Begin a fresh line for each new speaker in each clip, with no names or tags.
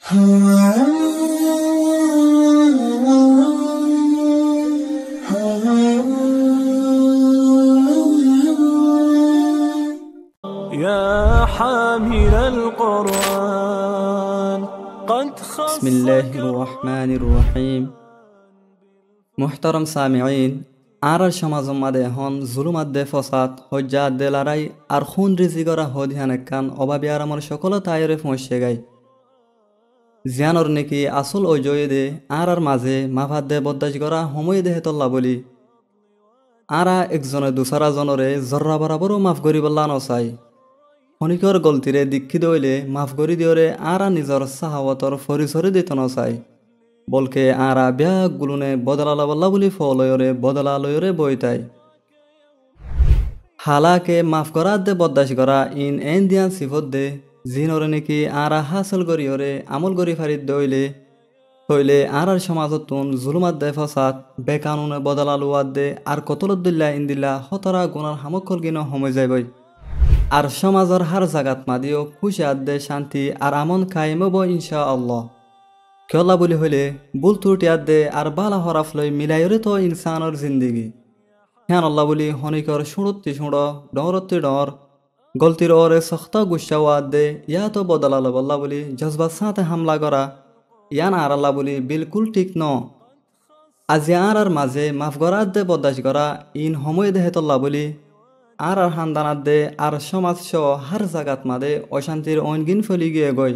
يا حامل القرآن قد
بسم الله الرحمن الرحيم محترم سامعين আরার সমাজের মাঝে এখন জুলুমাত দে ফসাদ হজ্জাত দে লড়াই আর খুন রিজি করা হদিহান কান অভাবী আর আমার সকল তায়রে পৌঁছে গাই জিয়ানর নেকি আসল অজয় দে আর মাঝে মাভাত দে বদাস করা সময় দে হেতল্লা বলি আরা একজনে দুসরা জনরে জর্রা বরাবরও মাফ করি বললা নচাই খনিকর গলতিরে দীক্ষিত হইলে মাফ করি দিওরে আরা নিজর সাহাবতর ফরিসরি দিত নচাই বলকে আরা ব্যাগ গুলুনে বদলালা বল্লা বলি ফলয়রে বদলালয়রে বইতাই হালাকে মাফ করা দে বদাস করা ইন এন দিয়ান সিফত দে জিনরে নাকি আরা হাসল করিয়রে আমল করি ফারিদ দইলে হইলে আরার সমাজতুন জুলুমাত দে ফসাদ বেকানুনে বদলালুয়াত দে আর কতলদ্দুল্লাহ ইন্দিল্লা হতরা গুনার হামকল গিন সময় যাইবই আর সমাজর হার জাগাত মাদিও খুশি আদে শান্তি আর আমন কায়েমব ইনশা আল্লাহ কেলা বলি হইলে বুল ত্রুটি আদে আর বালা হরাফ লই মিলাইরে তো ইনসানর জিন্দিগি হ্যান আল্লাহ বলি হনিকর সুড়ত্তি সুড় ডরত্তি ডর গলতির ওরে সখ্ত গুসাও আদে ইয়া তো বদলাল বল্লা বলি জজবাত সাথে হামলা করা ইয়ান আর আল্লাহ বলি বিলকুল ঠিক ন আজি আর মাঝে মাফ করা দে বদাস করা ইন সময় দে হেতল্লা বলি আর হান্দানাত দে আর সমাজ সহ হার জাগাত মাদে অশান্তির অনগিন ফলি গিয়ে গই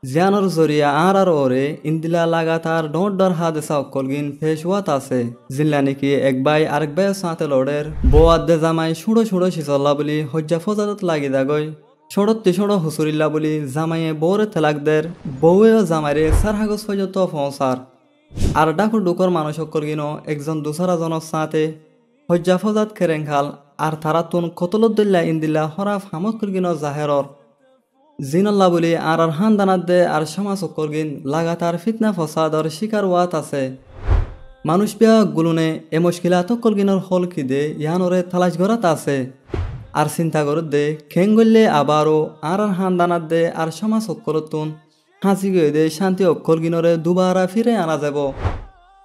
জিয়ানোর জরিয়া আর ওরে ইন্দিলা লাগাতার ডর হাদেসা অকলগিন ফেসওয়াত আছে জিল্লা নাকি এক বাই আরেক বাই সাথে লড়ের বোয়াদ দে জামাই সুড়ো সুড়ো শিসল্লা বলি হজ্জা ফজাদত লাগি দাগই সড়ত্তি সড়ো হুসুরিল্লা বলি জামাইয়ে বৌরে তেলাক দের বউয়েও জামাইরে সার হাগজ পর্যন্ত ফসার আর ডাকুর ডুকর মানুষ অকলগিনও একজন দুসরা জনের সাথে হজ্জা ফজাত কেরেংখাল আর তারাতুন কতলদ্দুল্লাহ ইন্দিল্লা হরাফ হামকলগিন জাহেরর জিনাল্লাহ বলি আর হানদানাত দে আর সমাজ অকলগিন লাগাতার ফিতনা ফসাদর শিকার ওয়াত আছে মানুষ বিয়া গুলুনে এ মুশকিলাত অকলগিনর হল কি দে ইয়ানরে তালাশ গরাত আছে আর চিন্তা করত দে খেঙ্গল্লে আবারও আর হানদানাত দে আর সমাজ অকলতুন হাসি গয়ে দে শান্তি অকলগিনরে দুবারা ফিরে আনা যাব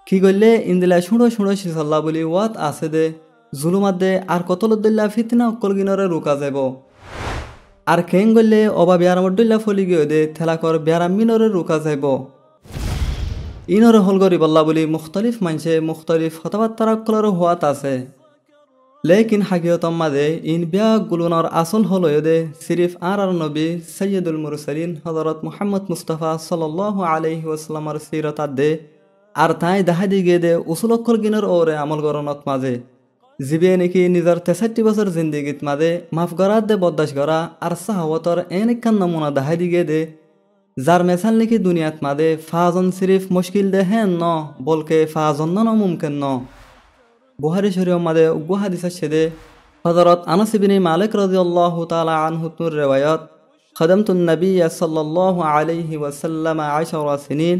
কি করলে ইন্দিলা শুঁড়ো শুঁড়ো শিসল্লা বলি ওয়াত আছে দে জুলুমাত দে আর কতলদ্দুল্লা ফিতনা অকলগিনরে রুকা যাব আর খেং গলে অবা বিয়ারামদ্দুল্লা ফলি গিয়ে দে থেলাকর বিয়ারাম মিনরে রুকা যাব ইনরে হল গরি বল্লা বলি মুখতলিফ মানছে মুখতলিফ হতাবাত্তারা কলর হওয়াত আছে লেকিন হাকিয়তম মাদে ইন বিয়া গুলুনর আসল হল দে সিরিফ আর নবী সৈয়দুল মুরসালিন হযরত মুহাম্মদ মুস্তাফা সাল্লাল্লাহু আলাইহি ওয়াসাল্লামর সিরাত দে আর তাই দেখা দি গিয়ে দে উসুলক্ষর গিনর ওরে আমল গরনত মাঝে জিবে নাকি নিজের 63 বছর জিন্দিগিত মাঝে মাফ করাত দে বদাস করা আর সাহাবতর এন একখান নমুনা দেখা দি গিয়ে দে যার মেসাল নাকি দুনিয়াত মাঝে ফাজন সিরিফ মুশকিল দে হেন ন বলকে ফাজন ন মুমকিন ন বুহারি শরীফ মাঝে উগ্র হাদিস আছে দে হযরত আনাস ইবনে মালিক রাদিয়াল্লাহু তাআলা আনহু তুর রিওয়ায়াত খদমতুন নবী সাল্লাল্লাহু আলাইহি ওয়াসাল্লাম 10 سنين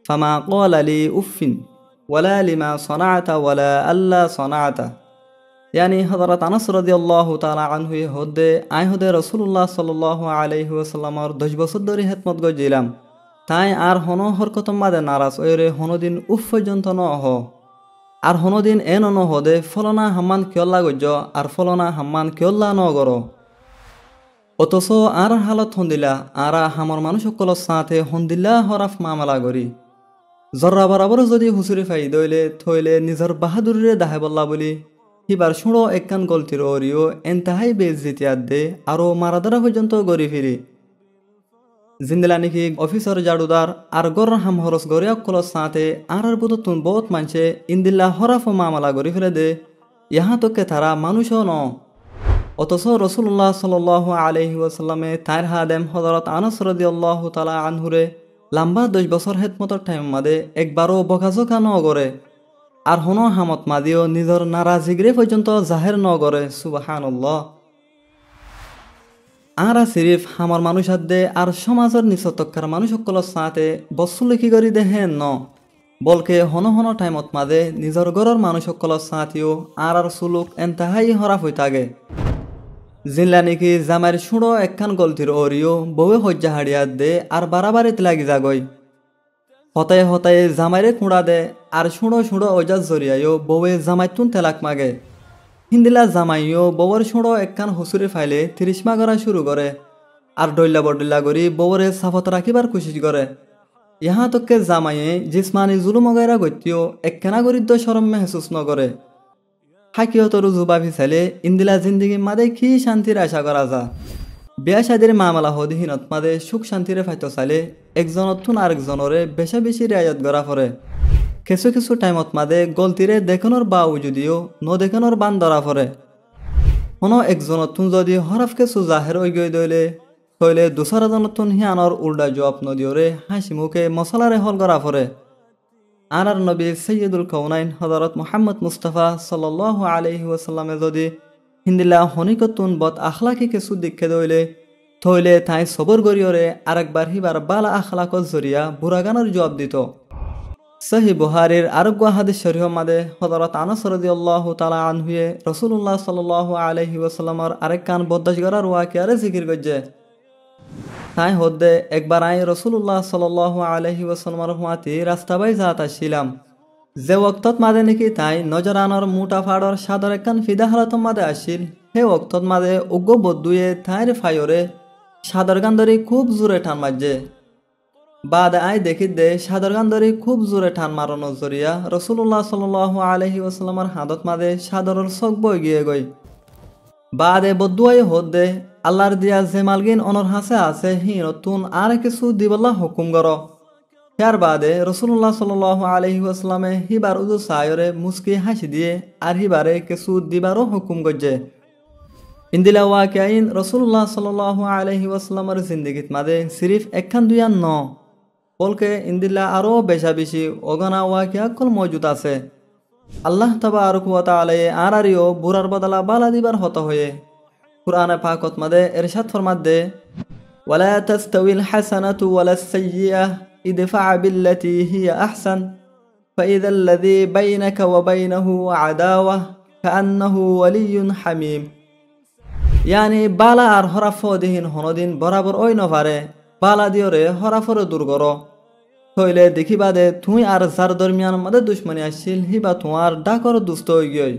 فما قال لي أف ولا لما صنعت ولا ألا صنعت يعني حضرت أنس رضي الله تعالى عنه هدى আই হদে রাসূলুল্লাহ সাল্লাল্লাহু আলাইহি ওয়াসাল্লামর 10 বছর ধরে খেদমত গজিলাম তাই আর হনো হরকতম মাদে নারাজ ওরে হনোদিন উফ পর্যন্ত ন হ আর হনোদিন এন ন হদে ফলনা হাম্মান কিয়ল্লা গজ্জ আর ফলনা হাম্মান কিয়ল্লা ন গর অথচ আর হালত হন্দিলা আর হামর মানুষ সকলের সাথে হন্দিল্লা হরাফ মামলা করি জর্রা বরাবর যদি হুসুরি ফাই দইলে থইলে নিজর বাহাদুরে দাহে বল্লা বলি হিবার শুঁড়ো একখান গলতির ওরিও এনতাহাই বেজিতিয়াত দে আরও মারাদারা পর্যন্ত গড়ি ফিরি জিন্দিলা নাকি অফিসর জাড়ুদার আর গর হাম হরস গড়ে অকলের সাথে আর বুধতুন বহুত মানছে ইন্দিল্লা হরাফ মামলা গড়ি ফেলে দে ইহা তোকে তারা মানুষও ন অথচ রাসূলুল্লাহ সাল্লাল্লাহু আলাইহি ওয়াসাল্লামে তার হাদেম হযরত আনাস রাদিয়াল্লাহু তাআলা আনহুরে লম্বা 10 বছর হেদমতর টাইম মাদে একবারও বকাঝকা ন করে আর হনো হামত মাদিও নিজর নারাজিগরে পর্যন্ত জাহের ন করে সুবহানাল্লাহ আরা সিরিফ হামর মানুষ দে আর সমাজের নিচতকার মানুষ সকলের সাথে বস্তু লিখি করি দেহেন ন বলকে হন হন টাইমত মাদে নিজর ঘরের মানুষ সকলের সাথেও আর সুলুক এনতাহাই হরাফ হই থাকে জিনলা নাকি জামাইর সুড়ো একখান গলতির ওরিও বউয়ে হজ্জা হাড়িয়াত দে আর বাড়াবাড়িত লাগি যাগই হতায় হতায় জামাইরে খুঁড়া দে আর সুড়ো সুড়ো ওজাজ জরিয়ায়ও বউয়ে জামাইতুন তেলাক মাগে হিন্দিলা জামাইও বউর সুড়ো একখান হুসুরি ফাইলে 30 মা করা শুরু করে আর ডইল্লা বডল্লা করি বউরে সাফত রাখিবার কোশিশ করে ইহা তককে জামাইয়ে জিসমানি জুলুম অগাইরা গত্যিও একখানা গরিদ্দ সরম মেহসুস নগরে হাকিয়তর জুবা ফিসালে ইন্দিলা জিন্দিগি মাদে কি শান্তির আশা করা যা বিয়া শাদির মামলা হদিহীনত মাদে সুখ শান্তিরে ফাইতো চাইলে একজনতুন আরেকজনরে বেশা বেশি রেয়ায়ত গড়া পড়ে কিছু কিছু টাইমত মাদে গলতিরে দেখানোর বা যদিও ন দেখানোর বান ধরা পড়ে কোনো একজনতুন যদি হরফকে সুজাহের ওই গই দইলে তইলে দুসরা জনতুন হিয়ানর উল্টা জবাব নদিওরে হাসি মুখে মশলারে হল গড়া পড়ে আর নবী সৈয়দুল কৌনাইন হযরত মুহাম্মদ মুস্তাফা সাল্লাল্লাহু আলাইহি ওয়াসাল্লামে যদি হিন্দিলা হনিকতুন বদ আখলাকি কিছু দিক্ষে দইলে থইলে তাই সবর গরিয়রে আরেকবার হিবার বালা আখলাকত জরিয়া বুড়াগানোর জবাব দিত সহি বুহারির আরোগ্য হাদিস শরীফ মাদে হযরত আনাস রাদিয়াল্লাহু তাআলা আনহুয়ে রাসূলুল্লাহ সাল্লাল্লাহু আলাইহি ওয়াসাল্লামর আরেক কান বদাশ গরার ওয়াকিয়ারে জিকির গজ্জে তাই হদ্দে একবার আই রসুল্লাহ সাল্লাল্লাহু আলাইহি ওয়াসাল্লামর হুয়াতি রাস্তা বাই যাত আসছিলাম যে ওক্তত মাদে নাকি তাই নজরানোর মুটা ফাড়র সাদর একখান ফিদা হালাতম মাদে আসছিল হে ওক্তত মাদে উগ্র বদুয়ে তাইর ফাইরে সাদর গান্দরি খুব জোরে টান মারছে বাদ আই দেখি দে সাদর গান্দরি খুব জোরে টান মারানো জরিয়া রসুল্লাহ সাল্লাল্লাহু আলাইহি ওয়াসাল্লামর হাদত মাদে সাদরের চোখ বই গিয়ে গই বাদে বদুয়াই হদ্দে আল্লাহর দিয়া যে মালগিন অনর হাসে আছে হি নতুন আর কিছু দিবল্লা হুকুম কর ইয়ার বাদে রসুল্লাহ সাল্লাল্লাহু আলাইহি ওয়াসাল্লামে হিবার উজু সায়রে মুস্কি হাসি দিয়ে আর হিবারে কিছু দিবারও হুকুম গজ্জে ইন্দিলা ওয়াকিয়াইন রসুল্লাহ সাল্লাল্লাহু আলাইহি ওয়াসাল্লামর জিন্দিগিত মাদে সিরিফ একখান দুইয়ান ন বলকে ইন্দিলা আরও বেশা বেশি অগনা ওয়াকিয়া কল মজুদ আছে আল্লাহ তাবারক ওয়া তাআলা আর আরিও বুড়ার বদলা বালা দিবার হত হয়ে কুরআনে পাকত মাদে ইরশাদ ফরমাত দে ওয়ালা তাস্তাউইল হাসানাতু ওয়ালাস সাইয়্যিআহ ইদফা বিল্লাতী হিয়া আহসান ফাইযা আল্লাযী বাইনাকা ওয়া বাইনাহু আদাওয়াহ কাআন্নাহু ওয়ালিয়্যুন হামীম ইয়ানি বালা আর হরাফ দিন হনদিন বরাবর ওই নপারে বালা দিওরে হরাফরে দূর কর হইলে দেখিবা দে তুই আর যার দরমিয়ান মাদে দুশ্মনী আসছিল হিবা তোমার ডাকর দুষ্ট হয়ে গিয়ে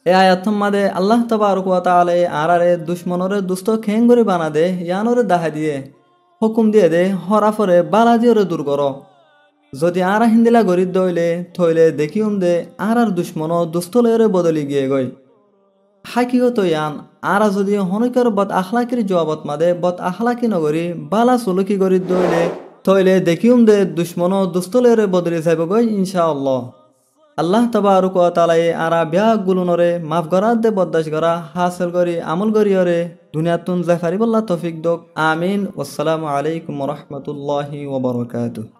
এ আয়াতম মাদে আল্লাহ তাবারক ওয়া তাআলা আরারে দুশ্মনরে দুষ্ট খেঙ্গরি বানা দে ইয়ানরে দাহা দিয়ে হুকুম দিয়ে দে হরাফরে বালা দিওরে দূর কর যদি আরা হিন্দিলা গরিদ দইলে থইলে দেখিউম দে আর দুশ্মন দুষ্ট লয়রে বদলি গিয়ে গই হাকিগত ইয়ান আরা যদি হনকর বদ আখলাকির জবাবত মাদে বদ আখলাকি নগরী বালা সুলুকি গরিদ দইলে তইলে দেখিউম দে দুশ্মন দুস্তলেরে বদলি যাইব গই ইনশাআল্লাহ আল্লাহ তাবারক ওয়া তাআলা আরা বিয়া গুলুনরে মাফ করার দে বদাস করা হাসিল করি আমল করিয়রে দুনিয়াতুন জাফারি বল্লাহ তৌফিক দক আমিন ওয়াসসালামু আলাইকুম ওয়া রাহমাতুল্লাহি ওয়া বারাকাতুহু।